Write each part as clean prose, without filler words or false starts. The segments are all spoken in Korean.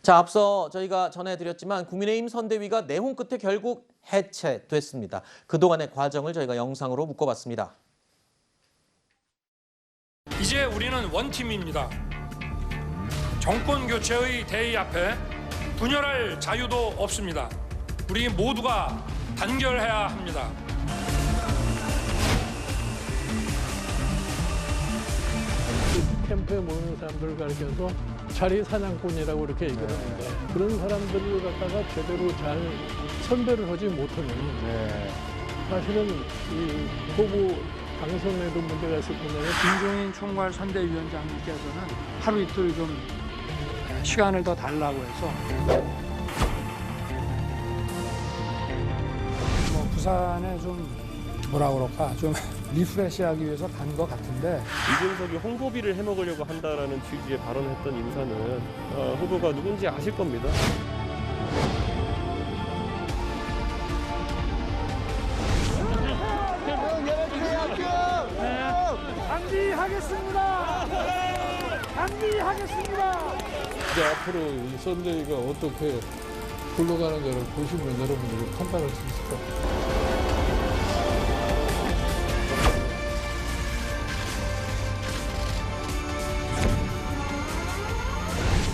자, 앞서 저희가 전해드렸지만 국민의힘 선대위가 내홍 끝에 결국 해체됐습니다. 그동안의 과정을 저희가 영상으로 묶어봤습니다. 이제 우리는 원팀입니다. 정권 교체의 대의 앞에 분열할 자유도 없습니다. 우리 모두가 단결해야 합니다. 캠프에 모이는 사람들을 가리켜서 자리 사냥꾼이라고 이렇게 얘기를 하는데 그런 사람들을 갖다가 제대로 잘 선별을 하지 못하면 사실은 이 후보 당선에도 문제가 있을 텐데 김종인 총괄 선대위원장님께서는 하루 이틀 좀 시간을 더 달라고 해서 부산에 좀 뭐라 그럴까 좀 리프레시하기 위해서 간 것 같은데 이준석이 홍보비를 해먹으려고 한다라는 취지의 발언했던 인사는 후보가 누군지 아실 겁니다. 합의하겠습니다. 이제 앞으로 이 선대위가 어떻게 굴러가는가를 보시면 여러분들이 판단할 수 있을 것 같아요.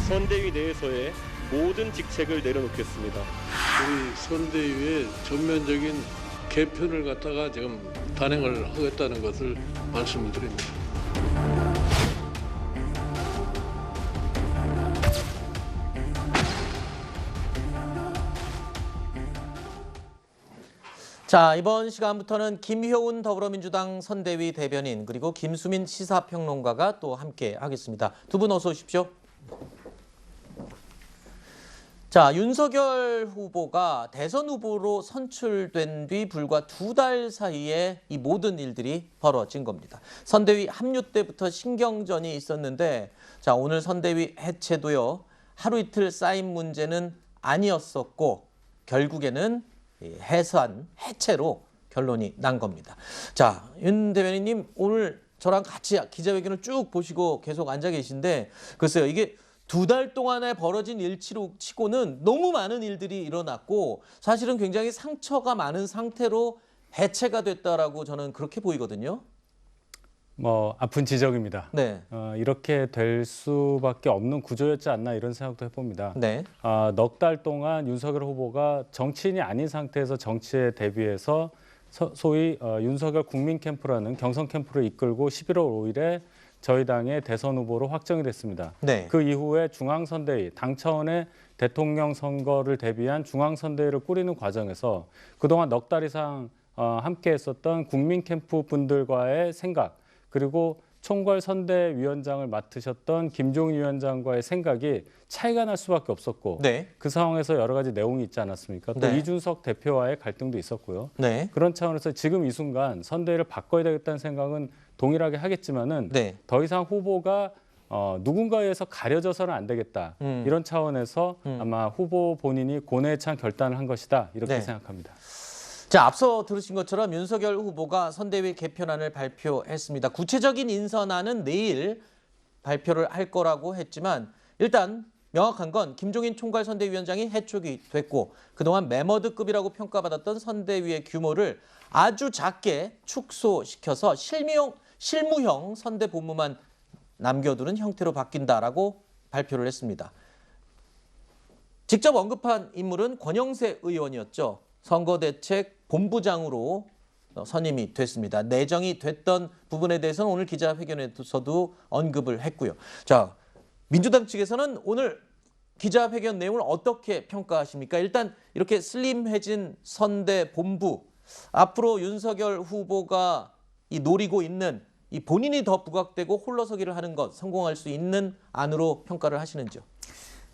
선대위 내에서의 모든 직책을 내려놓겠습니다. 우리 선대위의 전면적인 개편을 갖다가 지금 단행을 하겠다는 것을 말씀을 드립니다. 자, 이번 시간부터는 김효운 더불어민주당 선대위 대변인 그리고 김수민 시사평론가가 또 함께 하겠습니다. 두 분 어서 오십시오. 자, 윤석열 후보가 대선 후보로 선출된 뒤 불과 2달 사이에 이 모든 일들이 벌어진 겁니다. 선대위 합류 때부터 신경전이 있었는데 자, 오늘 선대위 해체도요. 하루 이틀 쌓인 문제는 아니었었고 결국에는 해산, 해체로 결론이 난 겁니다. 자, 윤 대변인님 오늘 저랑 같이 기자회견을 쭉 보시고 계속 앉아 계신데 글쎄요, 이게 2달 동안에 벌어진 일치고는 너무 많은 일들이 일어났고 사실은 굉장히 상처가 많은 상태로 해체가 됐다라고 저는 그렇게 보이거든요. 아픈 지적입니다. 네. 이렇게 될 수밖에 없는 구조였지 않나 이런 생각도 해봅니다. 네. 넉 달 동안 윤석열 후보가 정치인이 아닌 상태에서 정치에 대비해서 소위 윤석열 국민 캠프라는 경선 캠프를 이끌고 11월 5일에 저희 당의 대선 후보로 확정이 됐습니다. 네. 그 이후에 중앙선대위, 당 차원의 대통령 선거를 대비한 중앙선대위를 꾸리는 과정에서 그동안 넉 달 이상 함께 했었던 국민 캠프 분들과의 생각, 그리고 총괄 선대위원장을 맡으셨던 김종인 위원장과의 생각이 차이가 날 수밖에 없었고 네. 그 상황에서 여러 가지 내용이 있지 않았습니까? 또 네. 이준석 대표와의 갈등도 있었고요. 네. 그런 차원에서 지금 이 순간 선대위를 바꿔야 되겠다는 생각은 동일하게 하겠지만은 네. 더 이상 후보가 누군가에 의해서 가려져서는 안 되겠다. 이런 차원에서 아마 후보 본인이 고뇌에 찬 결단을 한 것이다. 이렇게 네. 생각합니다. 자, 앞서 들으신 것처럼 윤석열 후보가 선대위 개편안을 발표했습니다. 구체적인 인선안은 내일 발표를 할 거라고 했지만 일단 명확한 건 김종인 총괄 선대위원장이 해촉이 됐고 그동안 매머드급이라고 평가받았던 선대위의 규모를 아주 작게 축소시켜서 실무형 선대본부만 남겨두는 형태로 바뀐다라고 발표를 했습니다. 직접 언급한 인물은 권영세 의원이었죠. 선거대책 본부장으로 선임이 됐습니다. 내정이 됐던 부분에 대해서는 오늘 기자회견에서도 언급을 했고요. 자, 민주당 측에서는 오늘 기자회견 내용을 어떻게 평가하십니까? 일단 이렇게 슬림해진 선대 본부, 앞으로 윤석열 후보가 노리고 있는 이 본인이 더 부각되고 홀로서기를 하는 것 성공할 수 있는 안으로 평가를 하시는지요?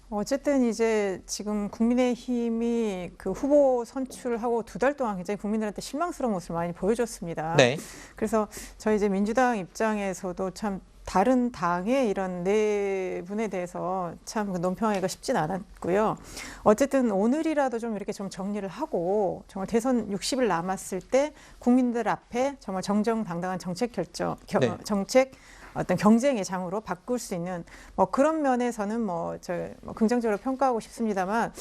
어쨌든 이제 지금 국민의힘이 그 후보 선출하고 2달 동안 굉장히 국민들한테 실망스러운 모습을 많이 보여줬습니다. 네. 그래서 저희 이제 민주당 입장에서도 참 다른 당의 이런 내분에 대해서 참 논평하기가 쉽진 않았고요. 어쨌든 오늘이라도 좀 이렇게 좀 정리를 하고 정말 대선 60일 남았을 때 국민들 앞에 정말 정정당당한 정책 결정, 네. 정책 어떤 경쟁의 장으로 바꿀 수 있는 뭐 그런 면에서는 뭐 긍정적으로 평가하고 싶습니다만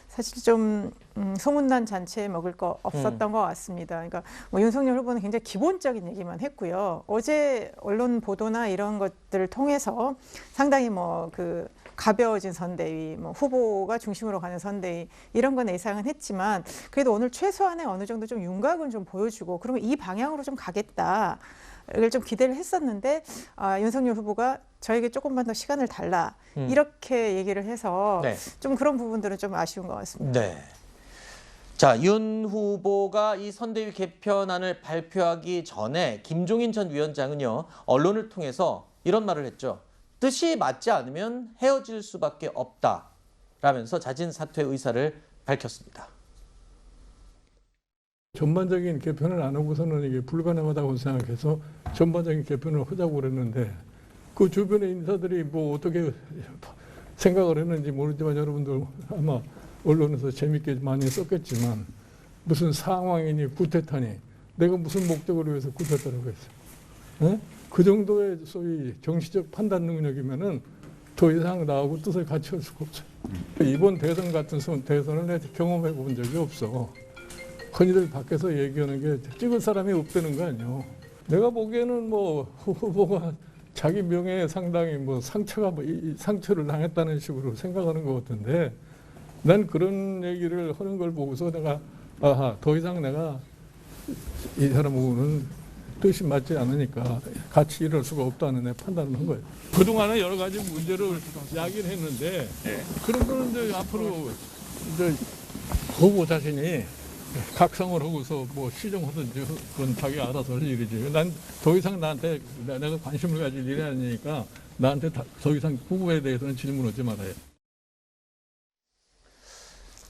사실 좀 소문난 잔치에 먹을 거 없었던 것 같습니다. 그러니까 뭐 윤석열 후보는 굉장히 기본적인 얘기만 했고요. 어제 언론 보도나 이런 것들을 통해서 상당히 뭐 가벼워진 선대위, 뭐 후보가 중심으로 가는 선대위 이런 건 예상은 했지만 그래도 오늘 최소한의 어느 정도 좀 윤곽은 좀 보여주고 그러면 이 방향으로 좀 가겠다. 이걸 좀 기대를 했었는데 윤석열 후보가 저에게 조금만 더 시간을 달라 이렇게 얘기를 해서 네. 좀 그런 부분들은 좀 아쉬운 것 같습니다. 네. 자, 윤 후보가 이 선대위 개편안을 발표하기 전에 김종인 전 위원장은요, 언론을 통해서 이런 말을 했죠. 뜻이 맞지 않으면 헤어질 수밖에 없다라면서 자진 사퇴 의사를 밝혔습니다. 전반적인 개편을 안 하고서는 이게 불가능하다고 생각해서 전반적인 개편을 하자고 그랬는데 그 주변의 인사들이 뭐 어떻게 생각을 했는지 모르지만 여러분들 아마 언론에서 재밌게 많이 썼겠지만 무슨 상황이니 구태타니 내가 무슨 목적으로 해서 구태타라고 했어요. 에? 그 정도의 소위 정치적 판단 능력이면은 더 이상 나하고 뜻을 같이 할 수가 없어요. 이번 대선 같은 대선을 내가 경험해 본 적이 없어. 흔히들 밖에서 얘기하는 게 찍을 사람이 없다는 거 아니에요. 내가 보기에는 뭐 후보가 자기 명예에 상당히 뭐 상처를 당했다는 식으로 생각하는 것 같은데 난 그런 얘기를 하는 걸 보고서 내가 더 이상 내가 이 사람하고는 뜻이 맞지 않으니까 같이 일할 수가 없다는 내 판단을 한 거예요. 그동안은 여러 가지 문제를 야기를 했는데 그런 거는 이제 앞으로 이제 후보 자신이 각성을 하고서 뭐 시정하든지 그건 자기가 알아서 할 일이지. 난 더 이상 나한테 내가 관심을 가질 일이 아니니까 나한테 더 이상 후보에 대해서는 질문하지 말아요.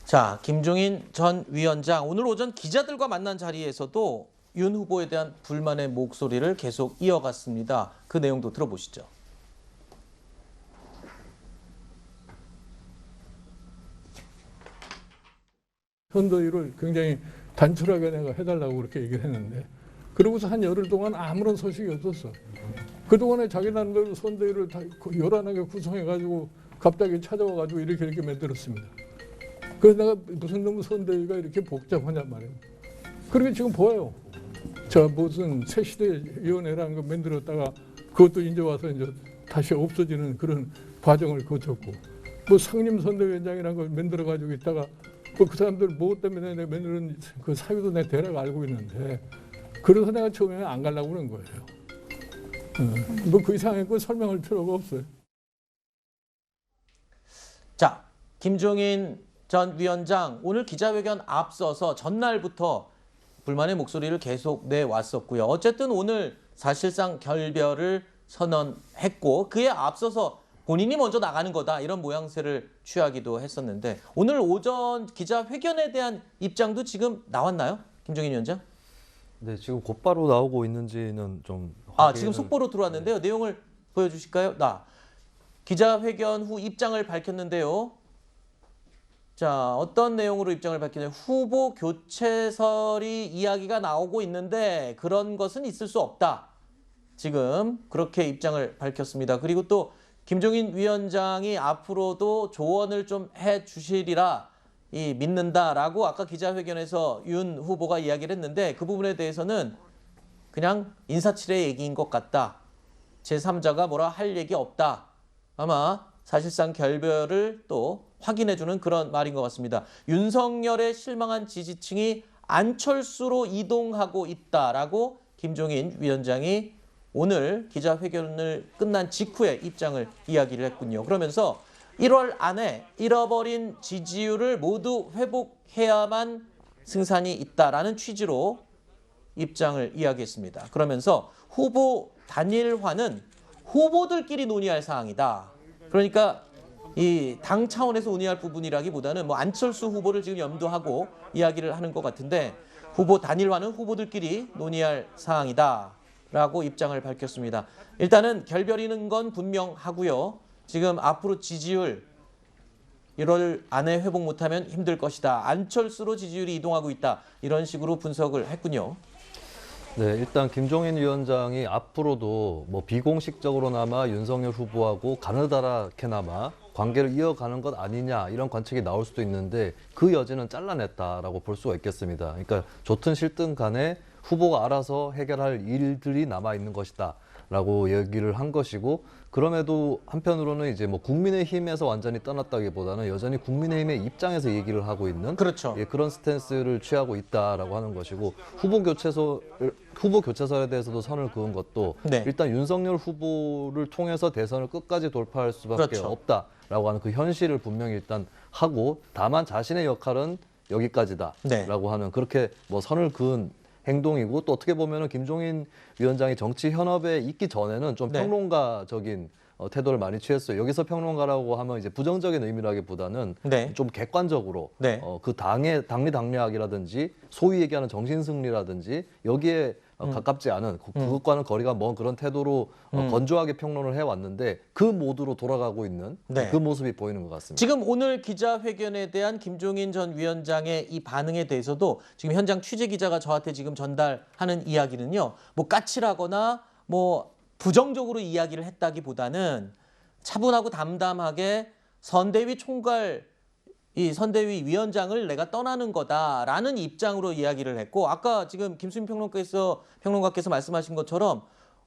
자, 김종인 전 위원장 오늘 오전 기자들과 만난 자리에서도 윤 후보에 대한 불만의 목소리를 계속 이어갔습니다. 그 내용도 들어보시죠. 선대위를 굉장히 단출하게 내가 해달라고 그렇게 얘기를 했는데 그러고서 한 열흘 동안 아무런 소식이 없었어. 그동안에 자기 나름대로 선대위를 다 요란하게 구성해가지고 갑자기 찾아와가지고 이렇게 만들었습니다. 그래서 내가 무슨 놈의 선대위가 이렇게 복잡하냔 말이에요. 그렇게 지금 보여요. 저 무슨 새시대위원회라는 거 만들었다가 그것도 이제 와서 이제 다시 없어지는 그런 과정을 거쳤고 뭐 상임선대위원장이라는 걸 만들어가지고 있다가 그 사람들 뭐 때문에 내가 만드는 그 사유도 내가 대략 알고 있는데 그래서 내가 처음에는 안 가려고 그런 거예요. 뭐 그 이상의 걸 설명할 필요가 없어요. 자, 김종인 전 위원장 오늘 기자회견 앞서서 전날부터 불만의 목소리를 계속 내왔었고요. 어쨌든 오늘 사실상 결별을 선언했고 그에 앞서서 본인이 먼저 나가는 거다 이런 모양새를 취하기도 했었는데 오늘 오전 기자회견에 대한 입장도 지금 나왔나요? 김종인 위원장? 네, 지금 곧바로 나오고 있는지는 좀 지금 속보로 들어왔는데요. 내용을 보여주실까요? 기자회견 후 입장을 밝혔는데요. 자, 어떤 내용으로 입장을 밝히냐면 후보 교체설이 이야기가 나오고 있는데 그런 것은 있을 수 없다. 지금 그렇게 입장을 밝혔습니다. 그리고 또 김종인 위원장이 앞으로도 조언을 좀 해주시리라 믿는다라고 아까 기자회견에서 윤 후보가 이야기를 했는데 그 부분에 대해서는 그냥 인사치레 얘기인 것 같다. 제3자가 뭐라 할 얘기 없다. 아마 사실상 결별을 또 확인해주는 그런 말인 것 같습니다. 윤석열에 실망한 지지층이 안철수로 이동하고 있다라고 김종인 위원장이 오늘 기자회견을 끝난 직후에 입장을 이야기를 했군요. 그러면서 1월 안에 잃어버린 지지율을 모두 회복해야만 승산이 있다라는 취지로 입장을 이야기했습니다. 그러면서 후보 단일화는 후보들끼리 논의할 사항이다. 그러니까 이 당 차원에서 논의할 부분이라기보다는 뭐 안철수 후보를 지금 염두하고 이야기를 하는 것 같은데 후보 단일화는 후보들끼리 논의할 사항이다라고 입장을 밝혔습니다. 일단은 결별이는 건 분명하고요. 지금 앞으로 지지율 1월 안에 회복 못하면 힘들 것이다. 안철수로 지지율이 이동하고 있다. 이런 식으로 분석을 했군요. 네, 일단 김종인 위원장이 앞으로도 뭐 비공식적으로나마 윤석열 후보하고 가느다랗게나마 관계를 이어가는 것 아니냐 이런 관측이 나올 수도 있는데 그 여지는 잘라냈다라고 볼 수가 있겠습니다. 그러니까 좋든 싫든 간에 후보가 알아서 해결할 일들이 남아 있는 것이다라고 얘기를 한 것이고, 그럼에도 한편으로는 이제 뭐 국민의힘에서 완전히 떠났다기보다는 여전히 국민의힘의 입장에서 얘기를 하고 있는 그렇죠. 그런 스탠스를 취하고 있다라고 하는 것이고, 후보 교체설에 대해서도 선을 그은 것도 네. 일단 윤석열 후보를 통해서 대선을 끝까지 돌파할 수밖에 그렇죠. 없다라고 하는 그 현실을 분명히 일단 하고, 다만 자신의 역할은 여기까지다라고 네. 하는 그렇게 뭐 선을 그은 행동이고, 또 어떻게 보면은 김종인 위원장이 정치 현업에 있기 전에는 좀 네. 평론가적인 태도를 많이 취했어요. 여기서 평론가라고 하면 이제 부정적인 의미라기보다는 네. 좀 객관적으로 네. 그 당의 당리당략이라든지 소위 얘기하는 정신승리라든지 여기에 가깝지 않은 그것과는 거리가 먼 그런 태도로 건조하게 평론을 해왔는데, 그 모드로 돌아가고 있는 네. 그 모습이 보이는 것 같습니다. 지금 오늘 기자회견에 대한 김종인 전 위원장의 이 반응에 대해서도 지금 현장 취재 기자가 저한테 지금 전달하는 이야기는요, 뭐 까칠하거나 뭐 부정적으로 이야기를 했다기보다는 차분하고 담담하게 선대위 총괄 이 선대위 위원장을 내가 떠나는 거다라는 입장으로 이야기를 했고, 아까 지금 김수민 평론가께서 말씀하신 것처럼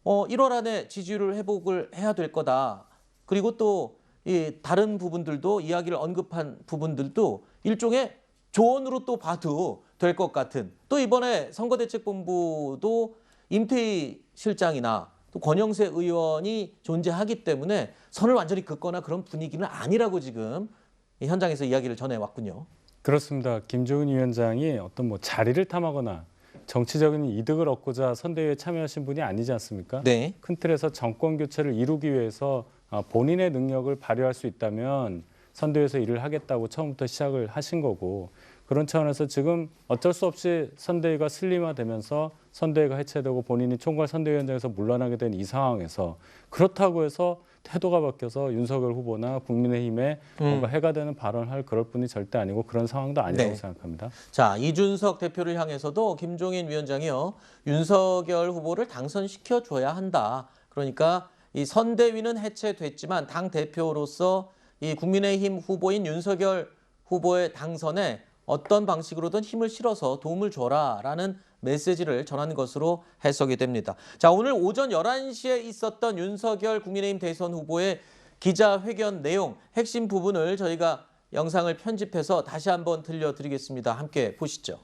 1월 안에 지지율을 회복을 해야 될 거다. 그리고 또 이 다른 부분들도 이야기를 언급한 부분들도 일종의 조언으로 또 봐도 될 것 같은, 또 이번에 선거대책본부도 임태희 실장이나 또 권영세 의원이 존재하기 때문에 선을 완전히 긋거나 그런 분위기는 아니라고 지금 이 현장에서 이야기를 전해왔군요. 그렇습니다. 김종인 위원장이 어떤 뭐 자리를 탐하거나 정치적인 이득을 얻고자 선대위에 참여하신 분이 아니지 않습니까? 네. 큰 틀에서 정권 교체를 이루기 위해서 본인의 능력을 발휘할 수 있다면 선대위에서 일을 하겠다고 처음부터 시작을 하신 거고, 그런 차원에서 지금 어쩔 수 없이 선대위가 슬림화되면서 선대위가 해체되고 본인이 총괄 선대위원장에서 물러나게 된 이 상황에서, 그렇다고 해서 태도가 바뀌어서 윤석열 후보나 국민의힘에 뭔가 해가 되는 발언을 할 그럴 분이 절대 아니고 그런 상황도 아니라고 네. 생각합니다. 자, 이준석 대표를 향해서도 김종인 위원장이요, 윤석열 후보를 당선시켜줘야 한다. 그러니까 이 선대위는 해체됐지만 당 대표로서 이 국민의힘 후보인 윤석열 후보의 당선에 어떤 방식으로든 힘을 실어서 도움을 줘라라는 메시지를 전하는 것으로 해석이 됩니다. 자, 오늘 오전 11시에 있었던 윤석열 국민의힘 대선 후보의 기자회견 내용, 핵심 부분을 저희가 영상을 편집해서 다시 한번 들려드리겠습니다. 함께 보시죠.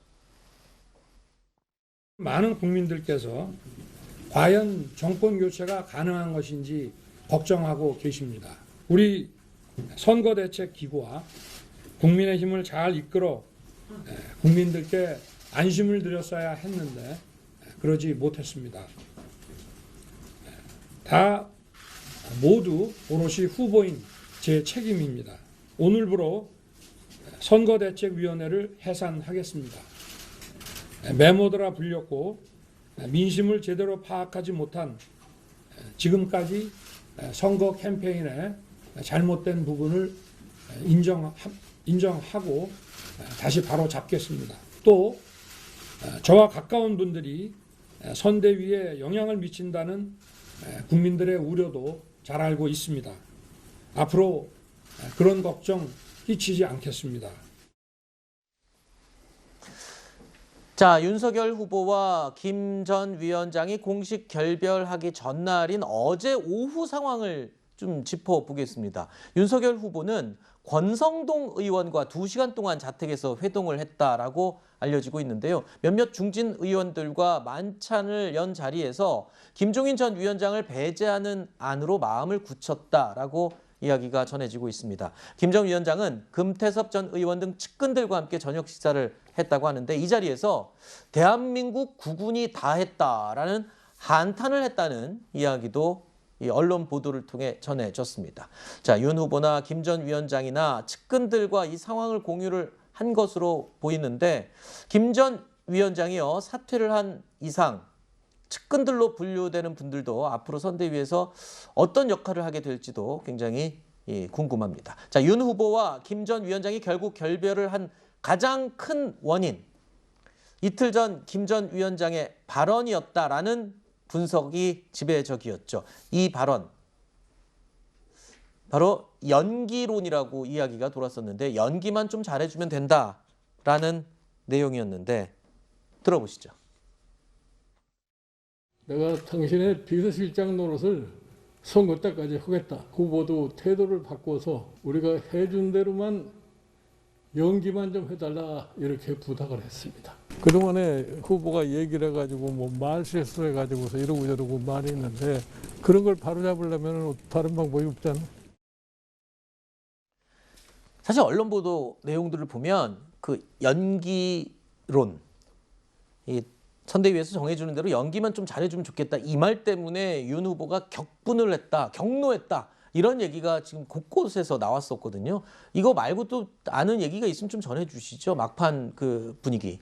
많은 국민들께서 과연 정권 교체가 가능한 것인지 걱정하고 계십니다. 우리 선거대책기구와 국민의힘을 잘 이끌어 국민들께 안심을 드렸어야 했는데 그러지 못했습니다. 다 모두 오롯이 후보인 제 책임입니다. 오늘부로 선거대책위원회를 해산하겠습니다. 메모드라 불렸고 민심을 제대로 파악하지 못한 지금까지 선거 캠페인의 잘못된 부분을 인정하고 다시 바로 잡겠습니다. 또 저와 가까운 분들이 선대위에 영향을 미친다는 국민들의 우려도 잘 알고 있습니다. 앞으로 그런 걱정 끼치지 않겠습니다. 자, 윤석열 후보와 김 전 위원장이 공식 결별하기 전날인 어제 오후 상황을 좀 짚어보겠습니다. 윤석열 후보는 권성동 의원과 2시간 동안 자택에서 회동을 했다라고 알려지고 있는데요. 몇몇 중진 의원들과 만찬을 연 자리에서 김종인 전 위원장을 배제하는 안으로 마음을 굳혔다라고 이야기가 전해지고 있습니다. 김 전 위원장은 금태섭 전 의원 등 측근들과 함께 저녁 식사를 했다고 하는데, 이 자리에서 대한민국 국군이 다 했다라는 한탄을 했다는 이야기도 이 언론 보도를 통해 전해졌습니다. 자, 윤 후보나 김 전 위원장이나 측근들과 이 상황을 공유를 한 것으로 보이는데, 김 전 위원장이요, 사퇴를 한 이상 측근들로 분류되는 분들도 앞으로 선대위에서 어떤 역할을 하게 될지도 굉장히 궁금합니다. 자, 윤 후보와 김 전 위원장이 결국 결별을 한 가장 큰 원인, 이틀 전 김 전 위원장의 발언이었다라는 분석이 지배적이었죠. 이 발언, 바로 연기론이라고 이야기가 돌았었는데 연기만 좀 잘해주면 된다라는 내용이었는데 들어보시죠. 내가 당신의 비서실장 노릇을 선거 때까지 하겠다. 후보도 태도를 바꿔서 우리가 해준 대로만 연기만 좀 해달라 이렇게 부탁을 했습니다. 그동안에 후보가 얘기를 해가지고 뭐 말 실수해가지고서 이러고 저러고 말이 있는데 그런 걸 바로잡으려면 다른 방법이 없잖아. 사실 언론 보도 내용들을 보면 그 연기론, 이 선대위에서 정해주는 대로 연기만 좀 잘해주면 좋겠다 이 말 때문에 윤 후보가 격분을 했다, 격노했다 이런 얘기가 지금 곳곳에서 나왔었거든요. 이거 말고 또 아는 얘기가 있으면 좀 전해주시죠. 막판 그 분위기.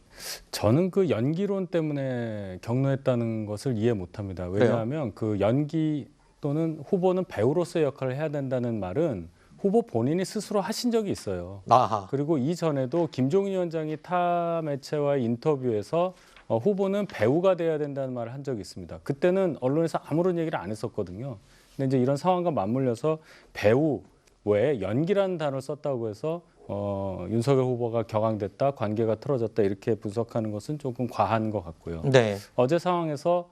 저는 그 연기론 때문에 격노했다는 것을 이해 못합니다. 왜냐하면 그 연기 또는 후보는 배우로서의 역할을 해야 된다는 말은 후보 본인이 스스로 하신 적이 있어요. 아하. 그리고 이전에도 김종인 위원장이 타 매체와의 인터뷰에서 후보는 배우가 돼야 된다는 말을 한 적이 있습니다. 그때는 언론에서 아무런 얘기를 안 했었거든요. 근데 이제 이런 상황과 맞물려서 배우 외에 연기라는 단어를 썼다고 해서 윤석열 후보가 격앙됐다, 관계가 틀어졌다 이렇게 분석하는 것은 조금 과한 것 같고요. 네. 어제 상황에서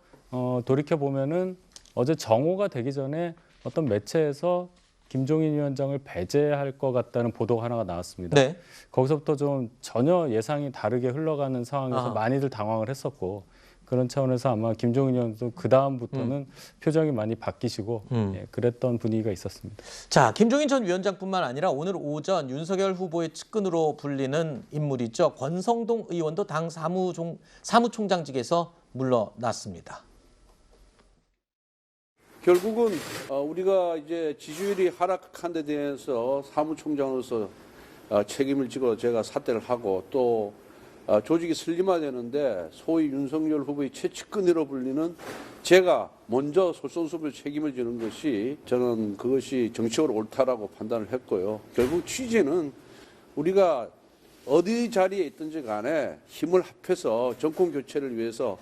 돌이켜 보면은 어제 정오가 되기 전에 어떤 매체에서 김종인 위원장을 배제할 것 같다는 보도가 하나가 나왔습니다. 네. 거기서부터 좀 전혀 예상이 다르게 흘러가는 상황에서 아하. 많이들 당황을 했었고 그런 차원에서 아마 김종인 위원도 그 다음부터는 표정이 많이 바뀌시고 예, 그랬던 분위기가 있었습니다. 자, 김종인 전 위원장뿐만 아니라 오늘 오전 윤석열 후보의 측근으로 불리는 인물이죠. 권성동 의원도 당 사무총장직에서 물러났습니다. 결국은 우리가 이제 지지율이 하락한 데 대해서 사무총장으로서 책임을 지고 제가 사퇴를 하고 또 조직이 슬림화되는데 소위 윤석열 후보의 최측근으로 불리는 제가 먼저 솔선수범 책임을 지는 것이 저는 그것이 정치적으로 옳다라고 판단을 했고요. 결국 취지는 우리가 어디 자리에 있든지 간에 힘을 합해서 정권 교체를 위해서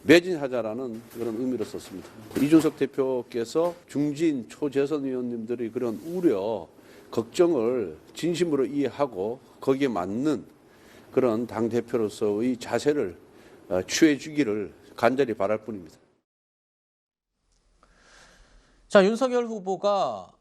매진하자라는 그런 의미로 썼습니다. 이준석 대표께서 중진 초재선 의원님들의 그런 우려, 걱정을 진심으로 이해하고 거기에 맞는 그런 당대표로서의 자세를 취해 주기를 간절히 바랄 뿐입니다. 자, 윤석열 후보가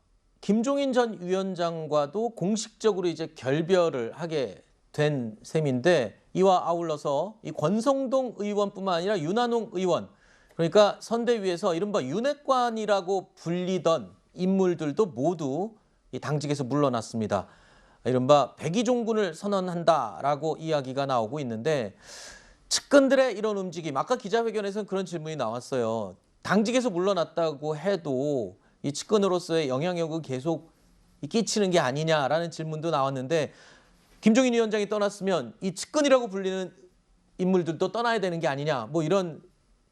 김종인 전 위원장과도 공식적으로 이제 결별을 하게 된 셈인데 이와 아울러서 이 권성동 의원뿐만 아니라 윤한홍 의원, 그러니까 선대위에서 이른바 윤핵관이라고 불리던 인물들도 모두 이 당직에서 물러났습니다. 이른바 백의종군을 선언한다라고 이야기가 나오고 있는데 측근들의 이런 움직임, 아까 기자회견에서는 그런 질문이 나왔어요. 당직에서 물러났다고 해도 이 측근으로서의 영향력은 계속 끼치는 게 아니냐라는 질문도 나왔는데 김종인 위원장이 떠났으면 이 측근이라고 불리는 인물들도 떠나야 되는 게 아니냐, 뭐 이런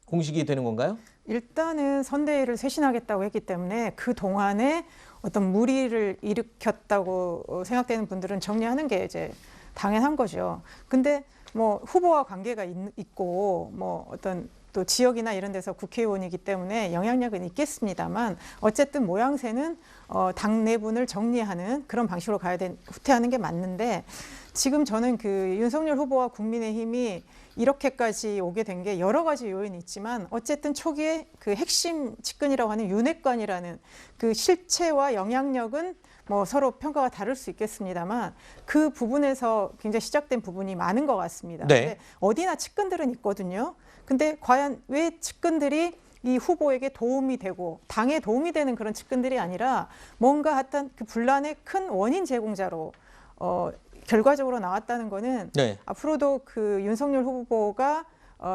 공식이 되는 건가요? 일단은 선대위를 쇄신하겠다고 했기 때문에 그 동안에 어떤 무리를 일으켰다고 생각되는 분들은 정리하는 게 이제 당연한 거죠. 근데 뭐 후보와 관계가 있고 뭐 어떤 또 지역이나 이런 데서 국회의원이기 때문에 영향력은 있겠습니다만 어쨌든 모양새는 당 내분을 정리하는 그런 방식으로 후퇴하는 게 맞는데 지금 저는 그 윤석열 후보와 국민의힘이 이렇게까지 오게 된 게 여러 가지 요인이 있지만 어쨌든 초기에 그 핵심 측근이라고 하는 윤핵관이라는 그 실체와 영향력은 뭐 서로 평가가 다를 수 있겠습니다만 그 부분에서 굉장히 시작된 부분이 많은 것 같습니다. 네. 근데 어디나 측근들은 있거든요. 근데 과연 왜 측근들이 이 후보에게 도움이 되고 당에 도움이 되는 그런 측근들이 아니라 뭔가 하여튼 그 분란의 큰 원인 제공자로 결과적으로 나왔다는 거는 네. 앞으로도 그 윤석열 후보가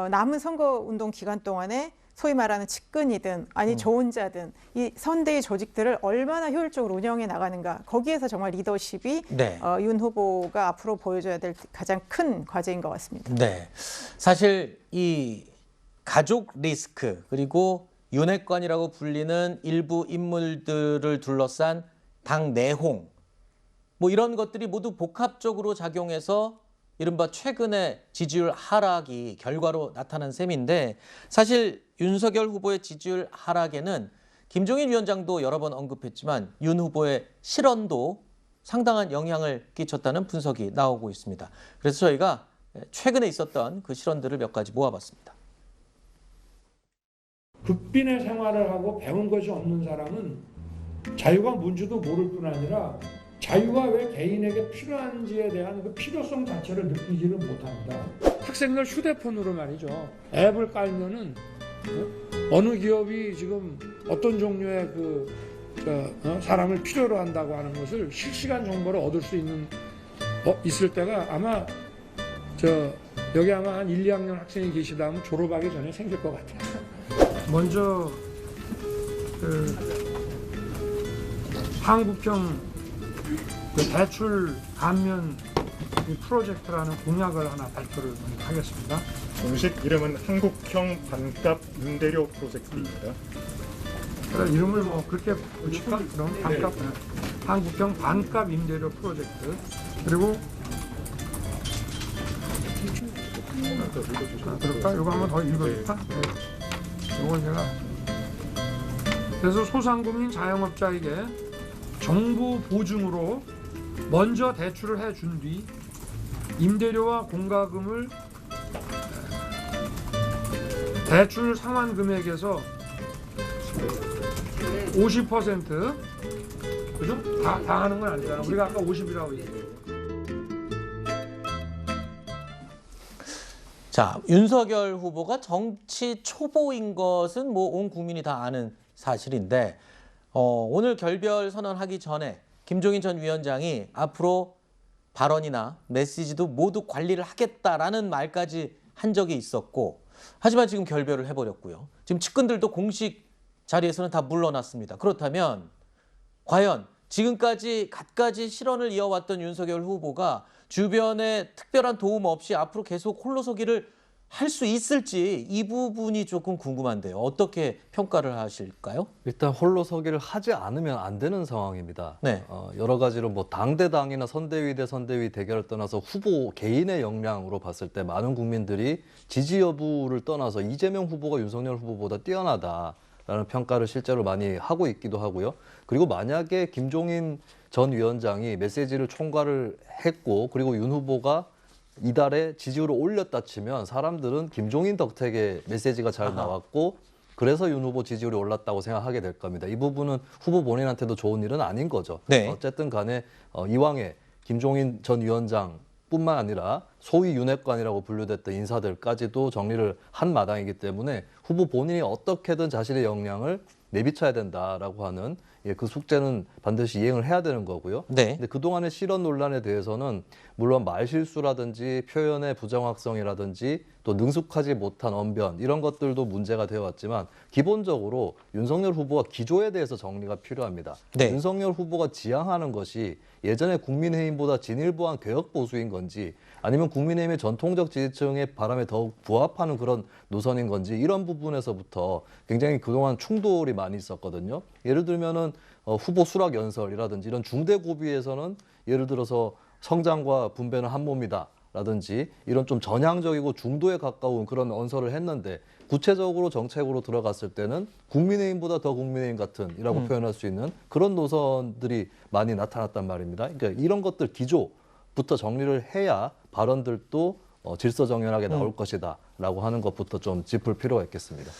남은 선거운동 기간 동안에 소위 말하는 측근이든 아니 조언자든 이 선대위 조직들을 얼마나 효율적으로 운영해 나가는가 거기에서 정말 리더십이 네. 윤 후보가 앞으로 보여줘야 될 가장 큰 과제인 것 같습니다. 네. 사실 이 가족 리스크 그리고 윤핵관이라고 불리는 일부 인물들을 둘러싼 당 내홍 뭐 이런 것들이 모두 복합적으로 작용해서 이른바 최근의 지지율 하락이 결과로 나타난 셈인데 사실 윤석열 후보의 지지율 하락에는 김종인 위원장도 여러 번 언급했지만 윤 후보의 실언도 상당한 영향을 끼쳤다는 분석이 나오고 있습니다. 그래서 저희가 최근에 있었던 그 실언들을 몇 가지 모아봤습니다. 극빈의 생활을 하고 배운 것이 없는 사람은 자유가 뭔지도 모를 뿐 아니라 자유가 왜 개인에게 필요한지에 대한 그 필요성 자체를 느끼지를 못합니다. 학생들 휴대폰으로 말이죠. 앱을 깔면은 어느 기업이 지금 어떤 종류의 사람을 필요로 한다고 하는 것을 실시간 정보를 얻을 수 있을 때가 아마 여기 아마 한 1, 2학년 학생이 계시다 하면 졸업하기 전에 생길 것 같아요. 먼저 한국형 대출 감면 프로젝트라는 공약을 하나 발표를 하겠습니다. 공식 이름은 한국형 반값 임대료 프로젝트입니다. 그래, 이름을 뭐 그렇게 붙일까? 그럼 반값, 한국형 반값 임대료 프로젝트. 그리고 그럴까? 이거 한번 더 읽어줄까? 네. 이걸 제가 그래서 소상공인 자영업자에게 정부 보증으로 먼저 대출을 해준 뒤 임대료와 공과금을 대출 상환 금액에서 50% 그죠? 다 하는 건 아니잖아. 우리가 아까 50이라고 얘기했어요. 자, 윤석열 후보가 정치 초보인 것은 뭐 온 국민이 다 아는 사실인데 오늘 결별 선언하기 전에 김종인 전 위원장이 앞으로 발언이나 메시지도 모두 관리를 하겠다라는 말까지 한 적이 있었고 하지만 지금 결별을 해버렸고요. 지금 측근들도 공식 자리에서는 다 물러났습니다. 그렇다면 과연 지금까지 갖가지 실언을 이어왔던 윤석열 후보가 주변에 특별한 도움 없이 앞으로 계속 홀로서기를 할 수 있을지 이 부분이 조금 궁금한데요. 어떻게 평가를 하실까요? 일단 홀로서기를 하지 않으면 안 되는 상황입니다. 네. 여러 가지로 뭐 당대당이나 선대위 대 선대위 대결을 떠나서 후보 개인의 역량으로 봤을 때 많은 국민들이 지지 여부를 떠나서 이재명 후보가 윤석열 후보보다 뛰어나다라는 평가를 실제로 많이 하고 있기도 하고요. 그리고 만약에 김종인 전 위원장이 메시지를 총괄을 했고 그리고 윤 후보가 이달에 지지율을 올렸다 치면 사람들은 김종인 덕택에 메시지가 잘 나왔고 그래서 윤 후보 지지율이 올랐다고 생각하게 될 겁니다. 이 부분은 후보 본인한테도 좋은 일은 아닌 거죠. 네. 어쨌든 간에 이왕에 김종인 전 위원장뿐만 아니라 소위 윤핵관이라고 분류됐던 인사들까지도 정리를 한 마당이기 때문에 후보 본인이 어떻게든 자신의 역량을 내비쳐야 된다라고 하는 그 숙제는 반드시 이행을 해야 되는 거고요. 네. 근데 그동안의 실언 논란에 대해서는 물론 말실수라든지 표현의 부정확성이라든지 또 능숙하지 못한 언변 이런 것들도 문제가 되어 왔지만 기본적으로 윤석열 후보와 기조에 대해서 정리가 필요합니다. 네. 윤석열 후보가 지향하는 것이 예전에 국민의힘보다 진일보한 개혁 보수인 건지 아니면 국민의힘의 전통적 지지층의 바람에 더욱 부합하는 그런 노선인 건지 이런 부분에서부터 굉장히 그동안 충돌이 많이 있었거든요. 예를 들면은 후보 수락 연설이라든지 이런 중대 고비에서는 예를 들어서 성장과 분배는 한 몸이다. 라든지 이런 좀 전향적이고 중도에 가까운 그런 언설을 했는데 구체적으로 정책으로 들어갔을 때는 국민의힘보다 더 국민의힘 같은이라고 표현할 수 있는 그런 노선들이 많이 나타났단 말입니다. 그러니까 이런 것들 기조부터 정리를 해야 발언들도 질서정연하게 나올 것이다 라고 하는 것부터 좀 짚을 필요가 있겠습니다.